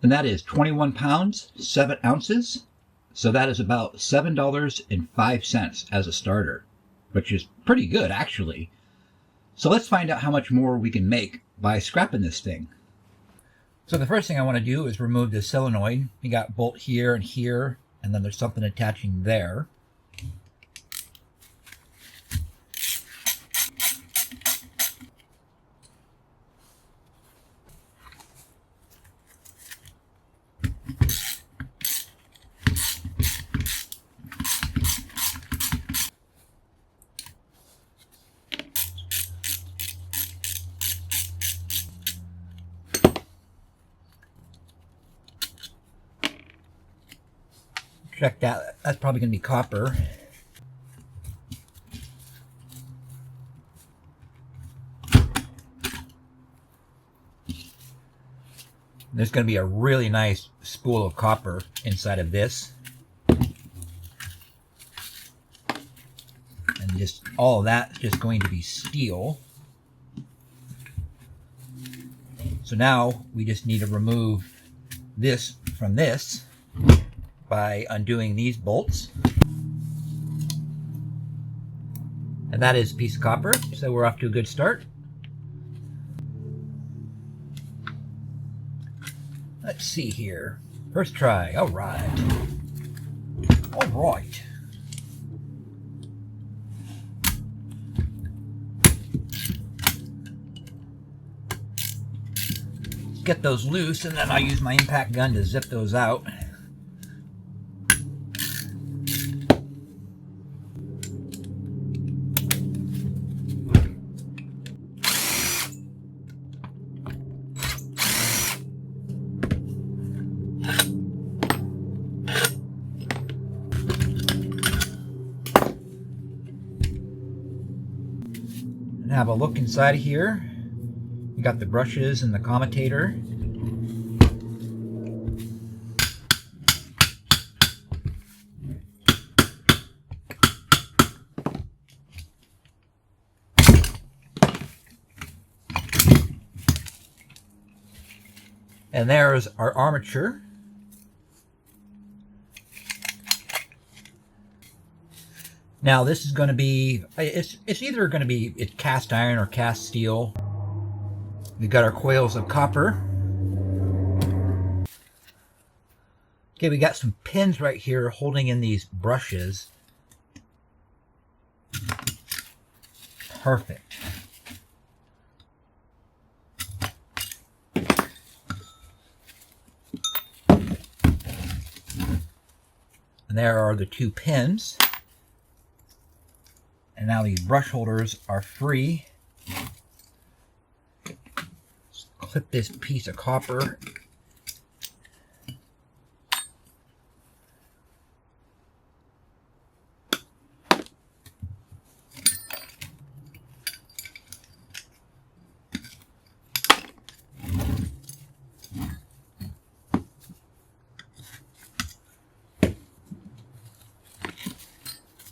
And that is 21 pounds, 7 ounces. So that is about $7.05 as a starter, which is pretty good actually. So let's find out how much more we can make by scrapping this thing. So the first thing I want to do is remove the solenoid. You got bolt here, and then there's something attaching there. Check that. That's probably going to be copper. There's going to be a really nice spool of copper inside of this. And just all of that's just going to be steel. So now we just need to remove this from this by undoing these bolts. And that is a piece of copper, so we're off to a good start. Let's see here. First try. All right. All right. Get those loose, and then I'll use my impact gun to zip those out. And have a look inside of here. You got the brushes and the commutator. And there's our armature. Now this is going to be, it's either going to be cast iron or cast steel. We've got our coils of copper. Okay, we got some pins right here holding in these brushes. Perfect. And there are the two pins. And now these brush holders are free. Just clip this piece of copper.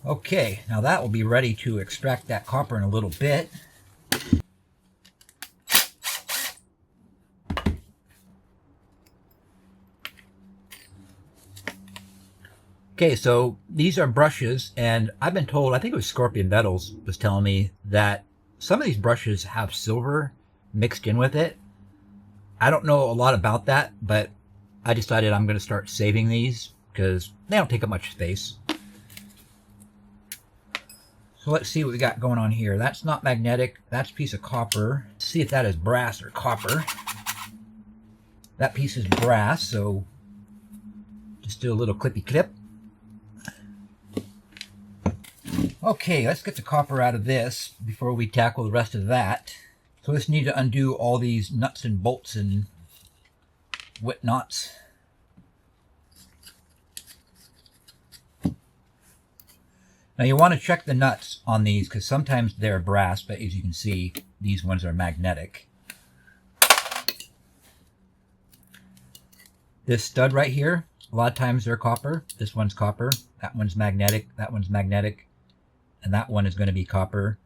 Okay, now that will be ready to extract that copper in a little bit. Okay, so these are brushes, and I've been told, I think it was Scorpion Metals was telling me that some of these brushes have silver mixed in with it. I don't know a lot about that, but I decided I'm going to start saving these because they don't take up much space. So let's see what we got going on here. That's not magnetic. That's a piece of copper. Let's see if that is brass or copper. That piece is brass, so just do a little clippy clip. Okay, let's get the copper out of this before we tackle the rest of that. So let's need to undo all these nuts and bolts and whatnots. Now you want to check the nuts on these because sometimes they're brass, but as you can see, these ones are magnetic. This stud right here, a lot of times they're copper. This one's copper, that one's magnetic, and that one is going to be copper.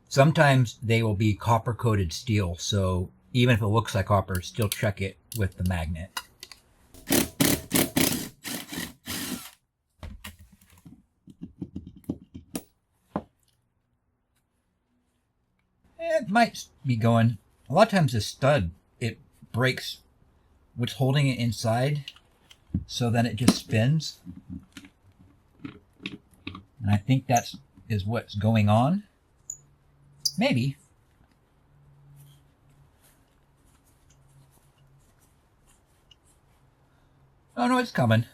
Sometimes they will be copper coated steel, so even if it looks like copper, still check it with the magnet. It might be going. A lot of times this stud, it breaks what's holding it inside, so then it just spins. And I think that's is what's going on. Maybe. Oh no, it's coming.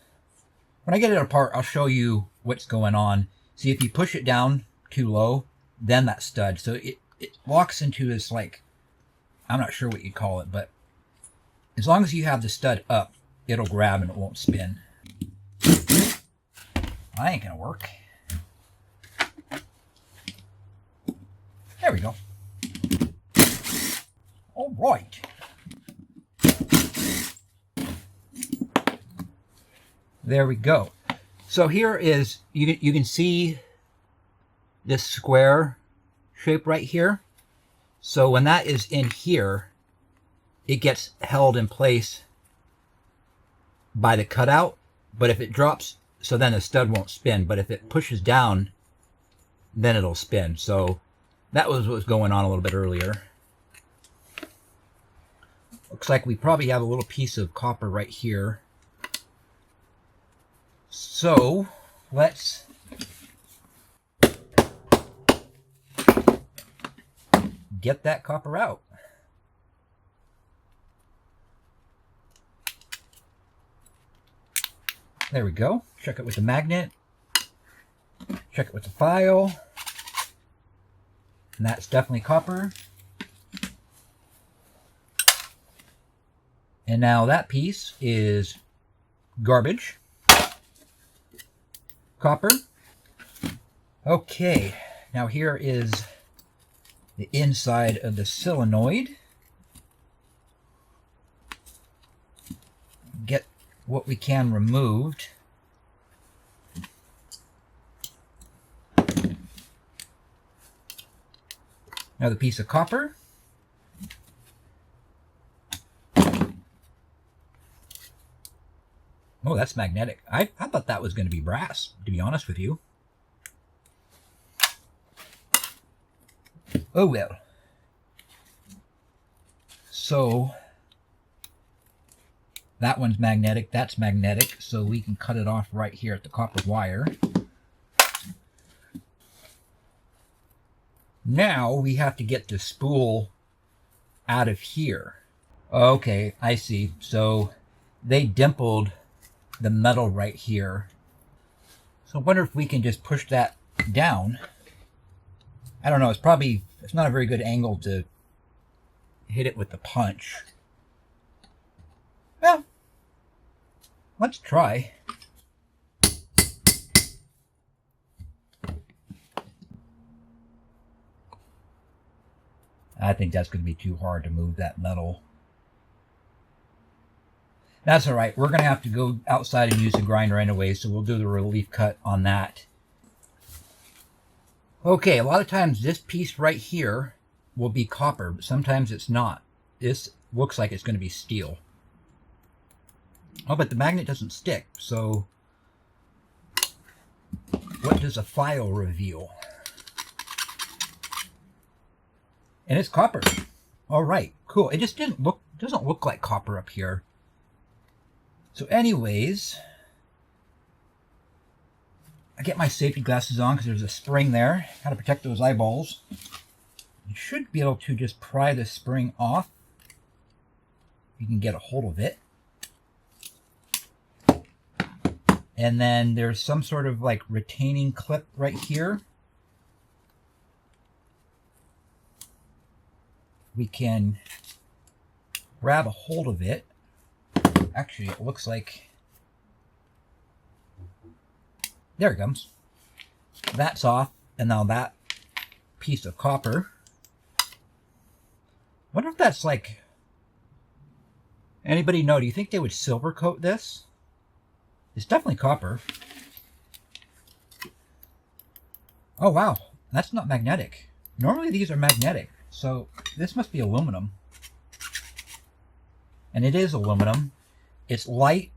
When I get it apart, I'll show you what's going on. See, if you push it down too low, then that stud. So it locks into this, like, I'm not sure what you call it, but as long as you have the stud up, it'll grab and it won't spin. That ain't gonna work. There we go. All right. There we go. So here is, you can see this square shape right here. So when that is in here, it gets held in place by the cutout. But if it drops, so then the stud won't spin. But if it pushes down, then it'll spin. So that was what was going on a little bit earlier. Looks like we probably have a little piece of copper right here. So let's get that copper out. There we go. Check it with the magnet. Check it with the file. And that's definitely copper. And now that piece is garbage. Copper. Okay, now here is the inside of the solenoid. Get what we can removed. Another piece of copper. Oh, that's magnetic. I thought that was going to be brass, to be honest with you. Oh well. So, that one's magnetic, that's magnetic, so we can cut it off right here at the copper wire. Now we have to get the spool out of here. Okay, I see. So they dimpled the metal right here. So I wonder if we can just push that down. I don't know, it's not a very good angle to hit it with the punch. Well, let's try. I think that's going to be too hard to move that metal. That's all right. We're going to have to go outside and use the grinder anyway, so we'll do the relief cut on that. Okay, a lot of times this piece right here will be copper, but sometimes it's not. This looks like it's going to be steel. Oh, but the magnet doesn't stick, so what does a file reveal? And it's copper. All right, cool. It just doesn't look like copper up here. So anyways, I get my safety glasses on because there's a spring there. Got to protect those eyeballs. You should be able to just pry the spring off. You can get a hold of it. And then there's some sort of like retaining clip right here. We can grab a hold of it. Actually, it looks like, there it comes. That's off, and now that piece of copper. Wonder if that's like, anybody know, do you think they would silver coat this? It's definitely copper. Oh wow, that's not magnetic. Normally these are magnetic, so this must be aluminum. And it is aluminum. It's light,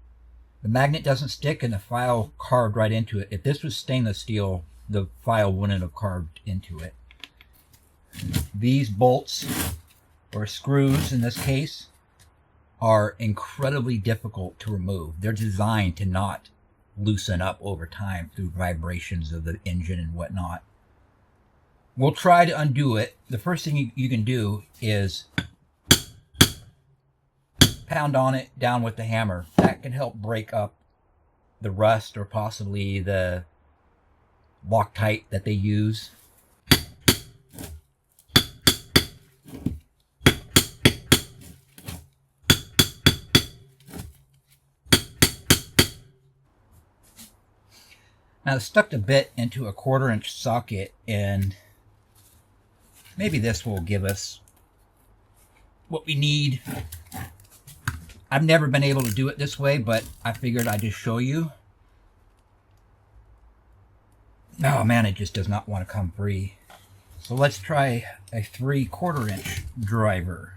the magnet doesn't stick, and the file carved right into it. If this was stainless steel, the file wouldn't have carved into it. These bolts, or screws in this case, are incredibly difficult to remove. They're designed to not loosen up over time through vibrations of the engine and whatnot. We'll try to undo it. The first thing you can do is pound on it down with the hammer. That can help break up the rust or possibly the Loctite that they use. Now I stuck the bit into a 1/4-inch socket, and maybe this will give us what we need. I've never been able to do it this way, but I figured I'd just show you. Oh man, it just does not want to come free. So let's try a 3/4-inch driver.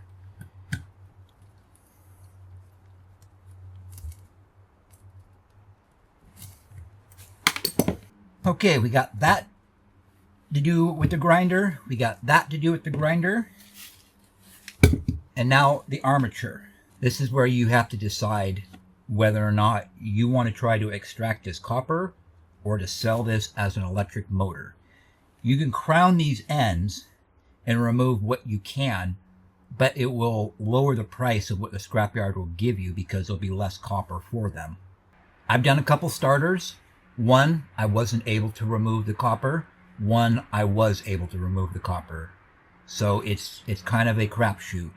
Okay, we got that to do with the grinder. We got that to do with the grinder. And now the armature. This is where you have to decide whether or not you want to try to extract this copper or to sell this as an electric motor. You can crown these ends and remove what you can, but it will lower the price of what the scrapyard will give you because there'll be less copper for them. I've done a couple starters. One, I wasn't able to remove the copper. One, I was able to remove the copper. So it's kind of a crapshoot.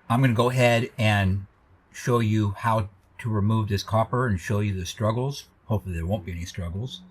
I'm going to go ahead and show you how to remove this copper and show you the struggles. Hopefully there won't be any struggles.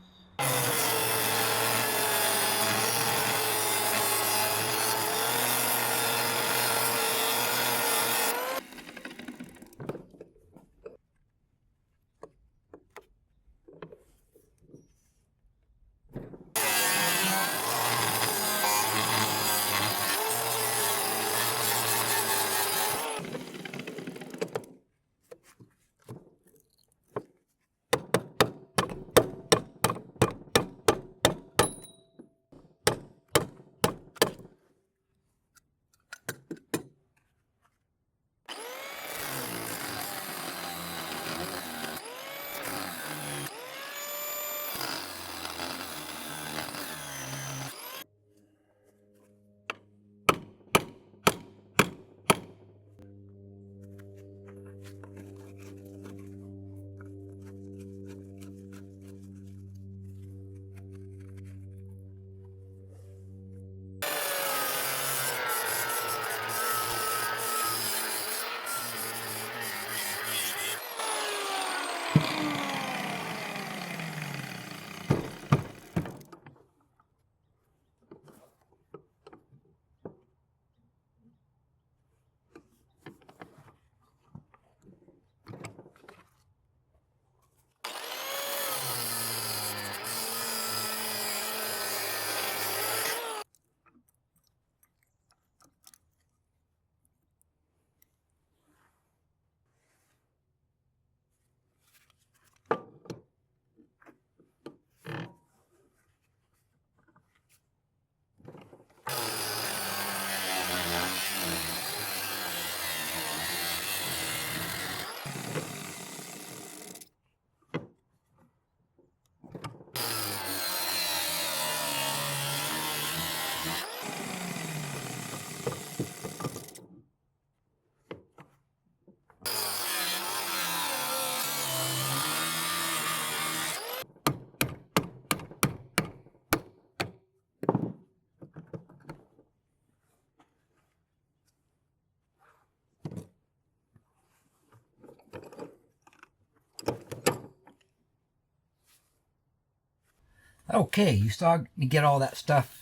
Okay, you saw me get all that stuff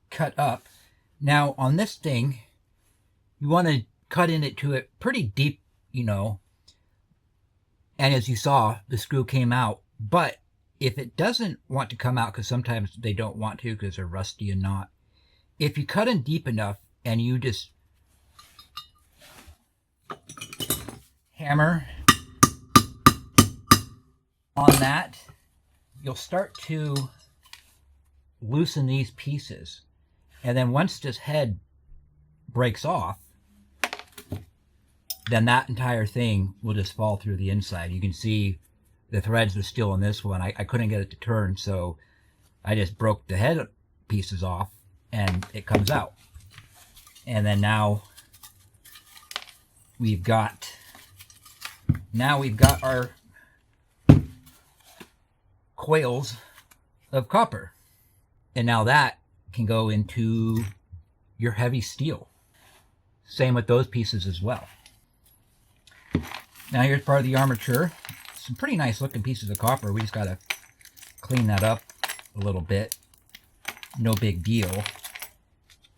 cut up. Now on this thing, you want to cut into it pretty deep, and as you saw, the screw came out. But if it doesn't want to come out, because sometimes they don't want to because they're rusty and not, if you cut in deep enough and you just hammer on that, you'll start to loosen these pieces. And then once this head breaks off, then that entire thing will just fall through the inside. You can see the threads are still in this one. I couldn't get it to turn, so I just broke the head pieces off and it comes out. And then now we've got our coils of copper. And now that can go into your heavy steel. Same with those pieces as well. Now here's part of the armature. Some pretty nice looking pieces of copper. We just got to clean that up a little bit. No big deal.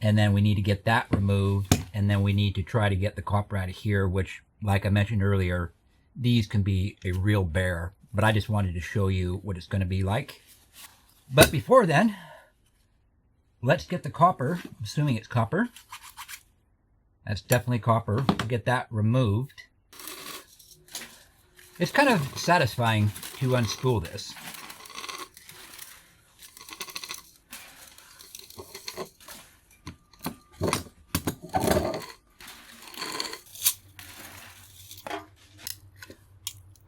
And then we need to get that removed. And then we need to try to get the copper out of here, which, like I mentioned earlier, these can be a real bear. But I just wanted to show you what it's going to be like. But before then, let's get the copper, assuming it's copper. That's definitely copper. We'll get that removed. It's kind of satisfying to unspool this.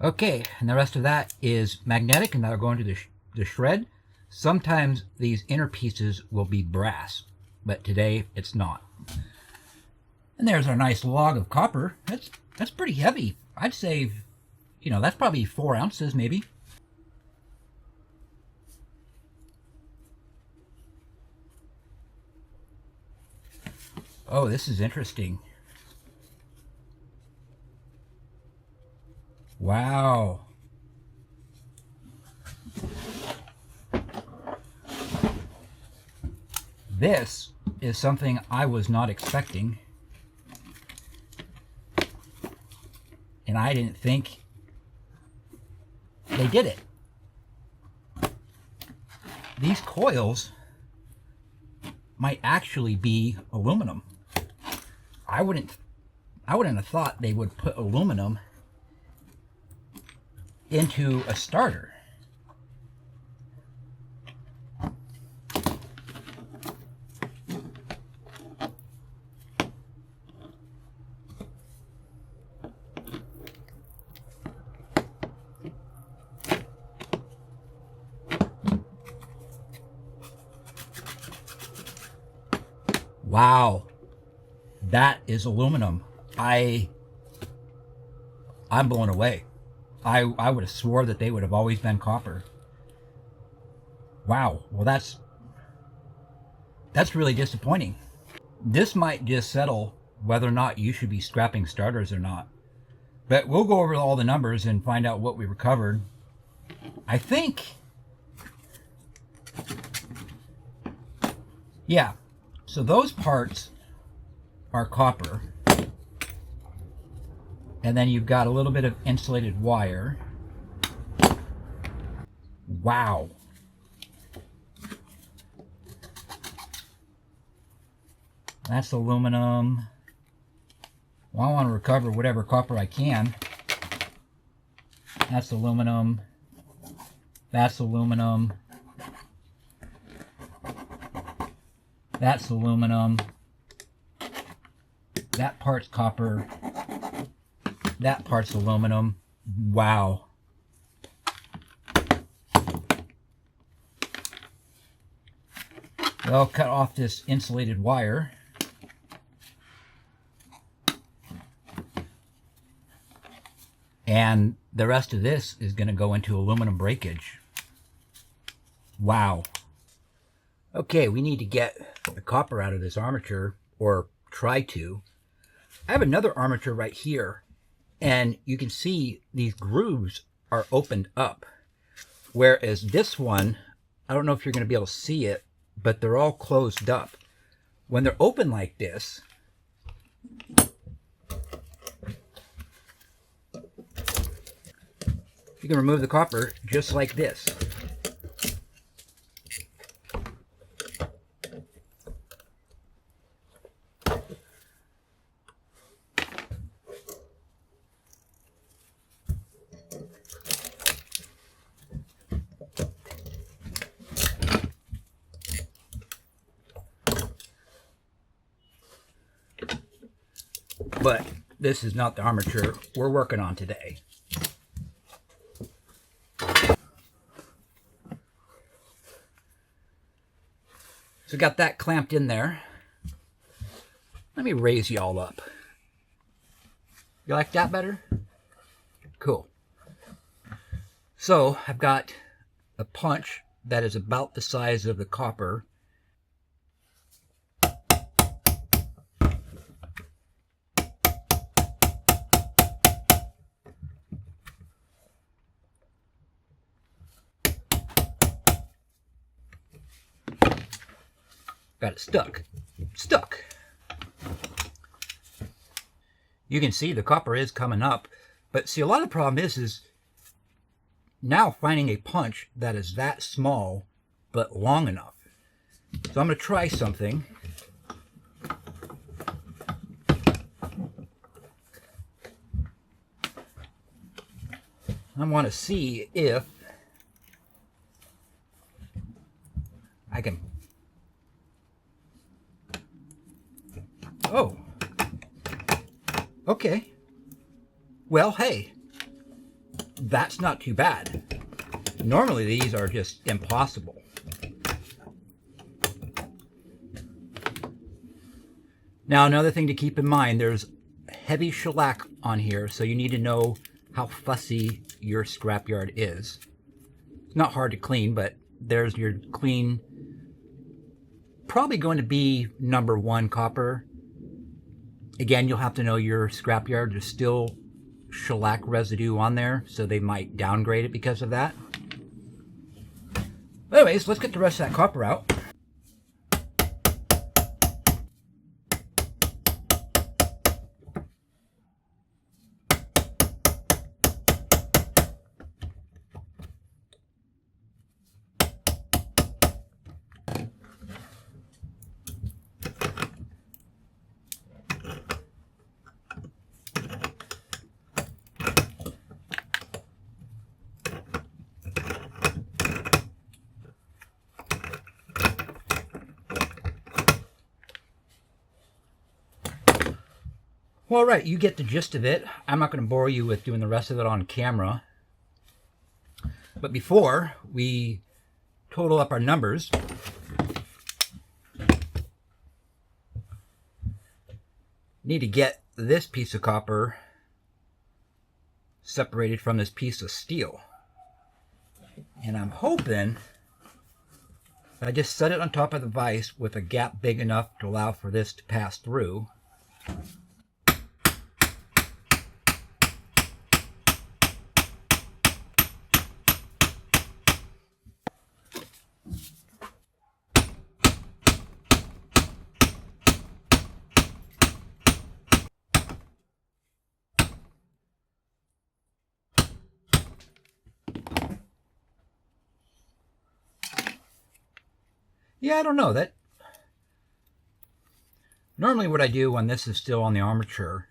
Okay, and the rest of that is magnetic, and that'll go into the shred. Sometimes these inner pieces will be brass, but today it's not. And there's our nice log of copper. That's pretty heavy. I'd say, you know, that's probably 4 ounces maybe. Oh, this is interesting. Wow. This is something I was not expecting. And I didn't think they did it. These coils might actually be aluminum. I wouldn't have thought they would put aluminum into a starter. Wow, that is aluminum. I'm blown away. I would have swore that they would have always been copper. Wow, well that's really disappointing. This might just settle whether or not you should be scrapping starters or not. But we'll go over all the numbers and find out what we recovered. I think, yeah, so those parts are copper. And then you've got a little bit of insulated wire. Wow. That's aluminum. Well, I want to recover whatever copper I can. That's aluminum. That's aluminum. That's aluminum. That part's copper. That part's aluminum. Wow. I'll cut off this insulated wire. And the rest of this is going to go into aluminum breakage. Wow. Okay, we need to get the copper out of this armature, or try to. I have another armature right here, and you can see these grooves are opened up. Whereas this one, I don't know if you're going to be able to see it, but they're all closed up. When they're open like this, you can remove the copper just like this. But this is not the armature we're working on today. So got that clamped in there. Let me raise y'all up. You like that better? Cool. So I've got a punch that is about the size of the copper. Got it stuck. Stuck. You can see the copper is coming up, but see, a lot of the problem is now finding a punch that is that small but long enough. So I'm going to try something. I want to see if I can. Oh. Okay. Well, hey, that's not too bad. Normally these are just impossible. Now, another thing to keep in mind, there's heavy shellac on here, so you need to know how fussy your scrapyard is. It's not hard to clean, but there's your clean, probably going to be #1 copper. Again, you'll have to know your scrapyard. There's still shellac residue on there, so they might downgrade it because of that. Anyways, let's get the rest of that copper out. Well, all right, you get the gist of it. I'm not going to bore you with doing the rest of it on camera. But before we total up our numbers, need to get this piece of copper separated from this piece of steel. And I'm hoping I just set it on top of the vise with a gap big enough to allow for this to pass through. Yeah, I don't know. That normally what I do when this is still on the armature,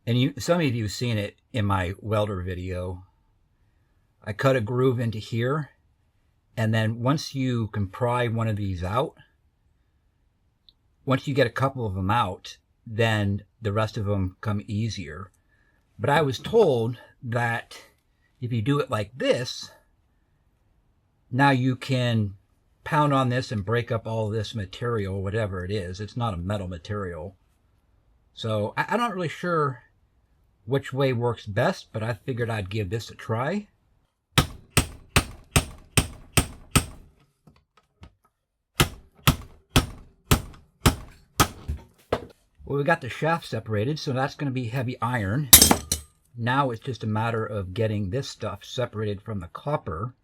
and some of you have seen it in my welder video, I cut a groove into here, and then once you can pry one of these out, once you get a couple of them out, then the rest of them come easier. But I was told that if you do it like this, now you can pound on this and break up all this material, whatever it is. It's not a metal material. So I'm not really sure which way works best, but I figured I'd give this a try. Well, we got the shaft separated, so that's going to be heavy iron. Now it's just a matter of getting this stuff separated from the copper.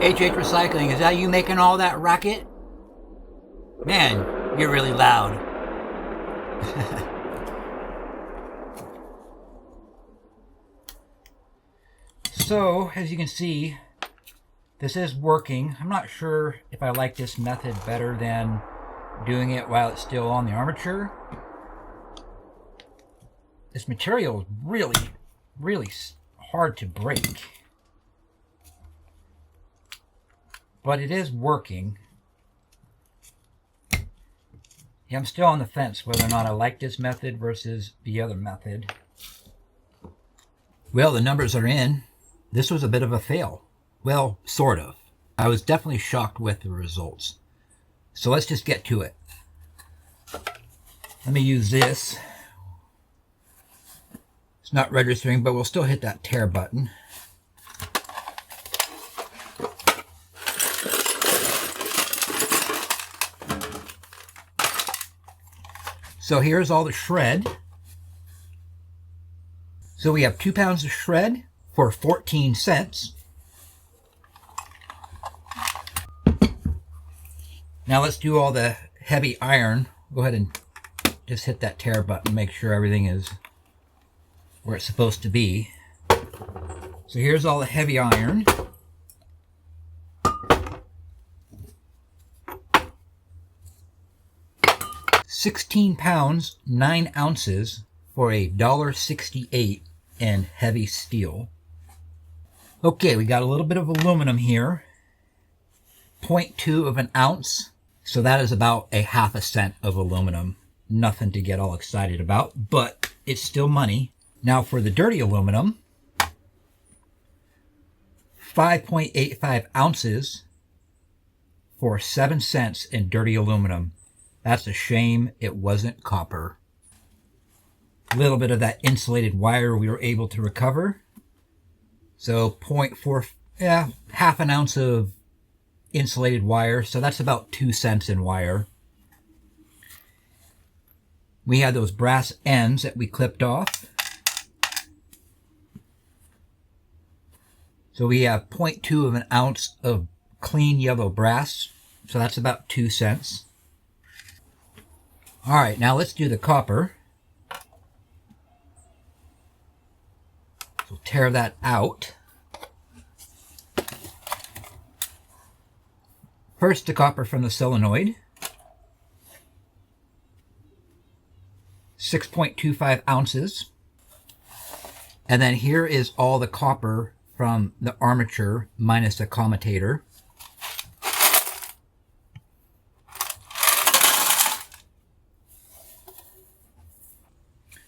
HH Recycling, is that you making all that racket? Man, you're really loud. So, as you can see, this is working. I'm not sure if I like this method better than doing it while it's still on the armature. This material is really, really hard to break. But it is working. Yeah, I'm still on the fence whether or not I like this method versus the other method. Well, the numbers are in. This was a bit of a fail. Well, sort of. I was definitely shocked with the results. So let's just get to it. Let me use this. It's not registering, but we'll still hit that tear button. So here's all the shred. So we have 2 pounds of shred for 14 cents. Now let's do all the heavy iron. Go ahead and just hit that tear button, make sure everything is where it's supposed to be. So here's all the heavy iron. £16, 9 ounces for $1.68 in heavy steel. Okay, we got a little bit of aluminum here. 0.2 of an ounce. So that is about a half a cent of aluminum. Nothing to get all excited about, but it's still money. Now for the dirty aluminum, 5.85 ounces for 7 cents in dirty aluminum. That's a shame it wasn't copper. A little bit of that insulated wire we were able to recover. So 0.4, half an ounce of insulated wire. So that's about 2 cents in wire. We had those brass ends that we clipped off. So we have 0.2 of an ounce of clean yellow brass. So that's about 2 cents. All right, now let's do the copper. So tear that out. First, the copper from the solenoid. 6.25 ounces. And then here is all the copper from the armature minus the commutator.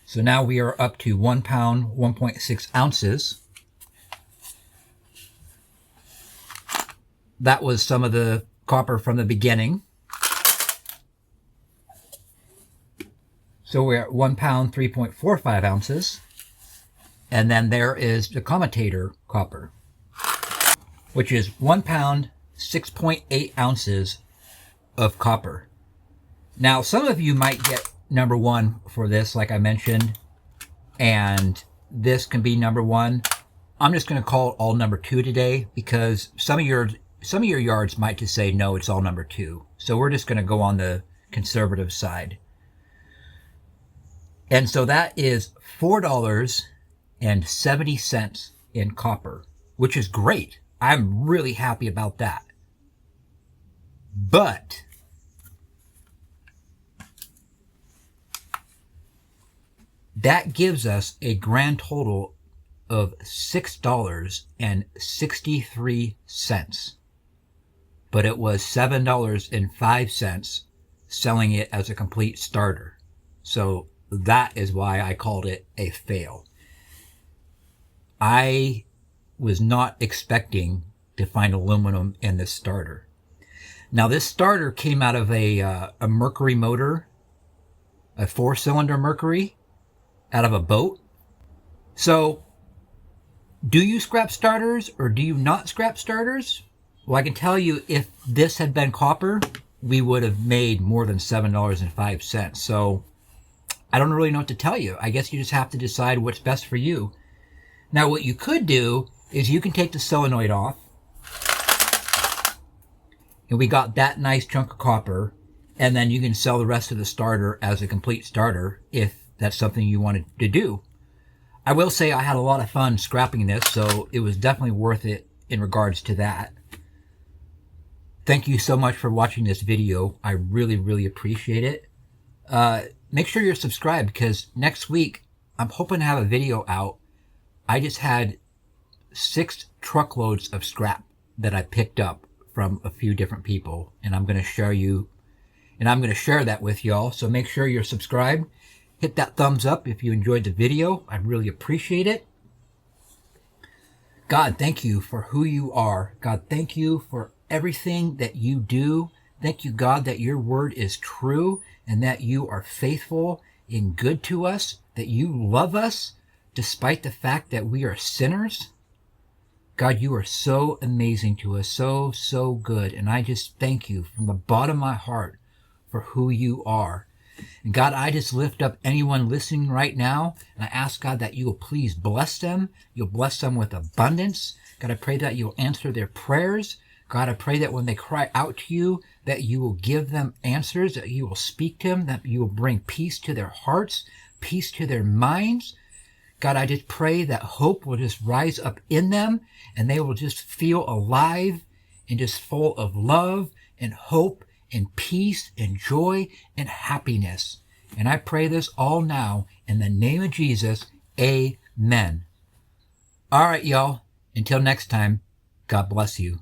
So now we are up to 1 pound, 1.6 ounces. That was some of the copper from the beginning. So we're at 1 pound, 3.45 ounces. And then there is the commutator copper, which is 1 pound, 6.8 ounces of copper. Now, some of you might get number 1 for this, like I mentioned, and this can be number 1. I'm just going to call it all number 2 today because some of your yards might just say, no, it's all number 2. So we're just going to go on the conservative side. And so that is $4.70 in copper, which is great. I'm really happy about that. But that gives us a grand total of $6.63. But it was $7.05 selling it as a complete starter. So that is why I called it a fail. I was not expecting to find aluminum in this starter. Now this starter came out of a Mercury motor, a 4-cylinder Mercury, out of a boat. So, do you scrap starters or do you not scrap starters? Well, I can tell you if this had been copper, we would have made more than $7.05. So, I don't really know what to tell you. I guess you just have to decide what's best for you. Now, what you could do is you can take the solenoid off. And we got that nice chunk of copper. And then you can sell the rest of the starter as a complete starter if that's something you wanted to do. I will say I had a lot of fun scrapping this, so it was definitely worth it in regards to that. Thank you so much for watching this video. I really, really appreciate it. Make sure you're subscribed because next week I'm hoping to have a video out. I just had 6 truckloads of scrap that I picked up from a few different people, and I'm going to share that with y'all. So make sure you're subscribed. Hit that thumbs up if you enjoyed the video. I really appreciate it. God, thank you for who you are. God, thank you for everything that you do. Thank you, God, that your word is true and that you are faithful and good to us, that you love us despite the fact that we are sinners. God, you are so amazing to us, so, so good. And I just thank you from the bottom of my heart for who you are. And God, I just lift up anyone listening right now, and I ask, God, that you will please bless them. You'll bless them with abundance. God, I pray that you'll answer their prayers. God, I pray that when they cry out to you, that you will give them answers, that you will speak to them, that you will bring peace to their hearts, peace to their minds. God, I just pray that hope will just rise up in them, and they will just feel alive and just full of love and hope and peace and joy and happiness. And I pray this all now in the name of Jesus. Amen. All right, y'all. Until next time, God bless you.